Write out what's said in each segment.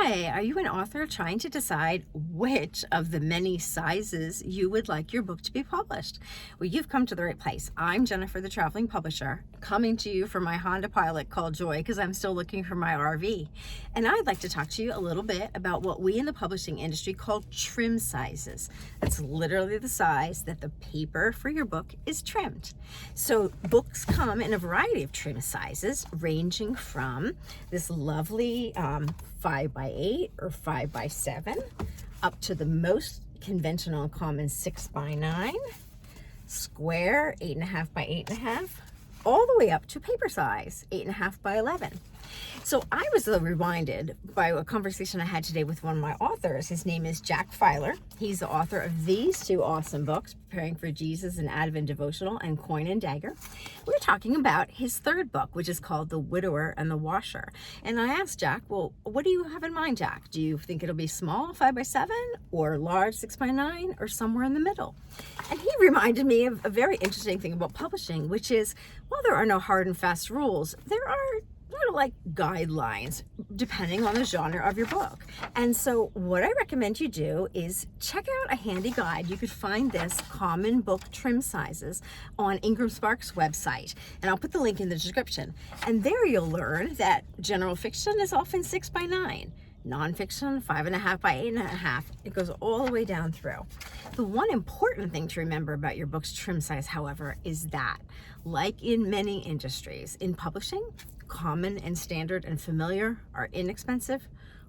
Hi, are you an author trying to decide which of the many sizes you would like your book to be published? Well, you've come to the right place. I'm Jennifer, the traveling publisher, coming to you from my Honda Pilot called Joy because I'm still looking for my RV. And I'd like to talk to you a little bit about what we in the publishing industry call trim sizes. That's literally the size that the paper for your book is trimmed. So books come in a variety of trim sizes, ranging from this lovely 5x8 or 5x7 up to the most conventional and common 6x9, square 8.5 by 8.5, all the way up to paper size 8.5 by 11. So I was reminded by a conversation I had today with one of my authors. His name is Jack Filer. He's the author of these two awesome books, Preparing for Jesus, an Advent Devotional, and Coin and Dagger. We're talking about his third book, which is called The Widower and the Washer. And I asked Jack, well, what do you have in mind, Jack? Do you think it'll be small, 5x7, or large, 6x9, or somewhere in the middle? And he reminded me of a very interesting thing about publishing, which is, while there are no hard and fast rules, there are sort of like guidelines depending on the genre of your book. And so what I recommend you do is check out a handy guide. You could find this common book trim sizes on Ingram Sparks' website, and I'll put the link in the description. And there you'll learn that general fiction is often 6x9, nonfiction 5.5 by 8.5. It goes all the way down through. The one important thing to remember about your book's trim size, however, is that, like in many industries, in publishing, common and standard and familiar are inexpensive.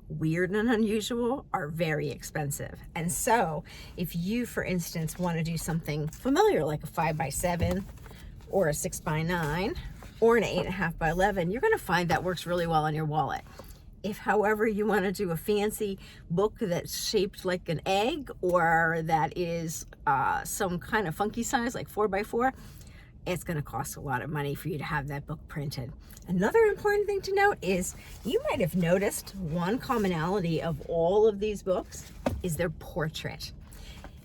Weird and unusual are very expensive. And so if you, for instance, want to do something familiar like a 5x7 or a 6x9 or an 8.5 by 11, you're going to find that works really well on your wallet. If, however, you want to do a fancy book that's shaped like an egg or that is some kind of funky size like 4x4, it's going to cost a lot of money for you to have that book printed. Another important thing to note is you might have noticed one commonality of all of these books is their portrait.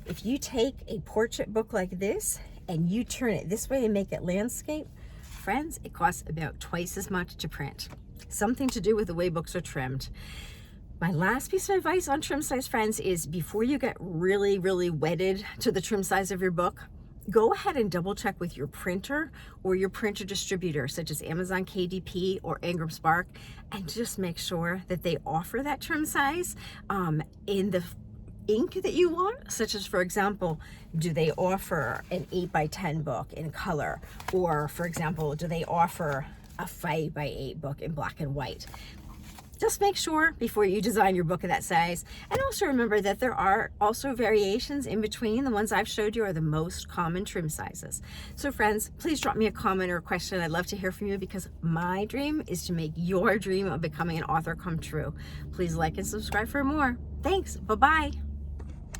If you take a portrait book like this and you turn it this way and make it landscape, friends, it costs about twice as much to print. Something to do with the way books are trimmed. My last piece of advice on trim size, friends, is before you get really, really wedded to the trim size of your book, go ahead and double check with your printer or your printer distributor, such as Amazon KDP or Ingram Spark, and just make sure that they offer that trim size in the ink that you want, such as, for example, do they offer an 8x10 book in color? Or, for example, do they offer a 5x8 book in black and white? Just make sure before you design your book of that size. And also remember that there are also variations in between. The ones I've showed you are the most common trim sizes. So friends, please drop me a comment or a question. I'd love to hear from you because my dream is to make your dream of becoming an author come true. Please like and subscribe for more. Thanks. Bye-bye.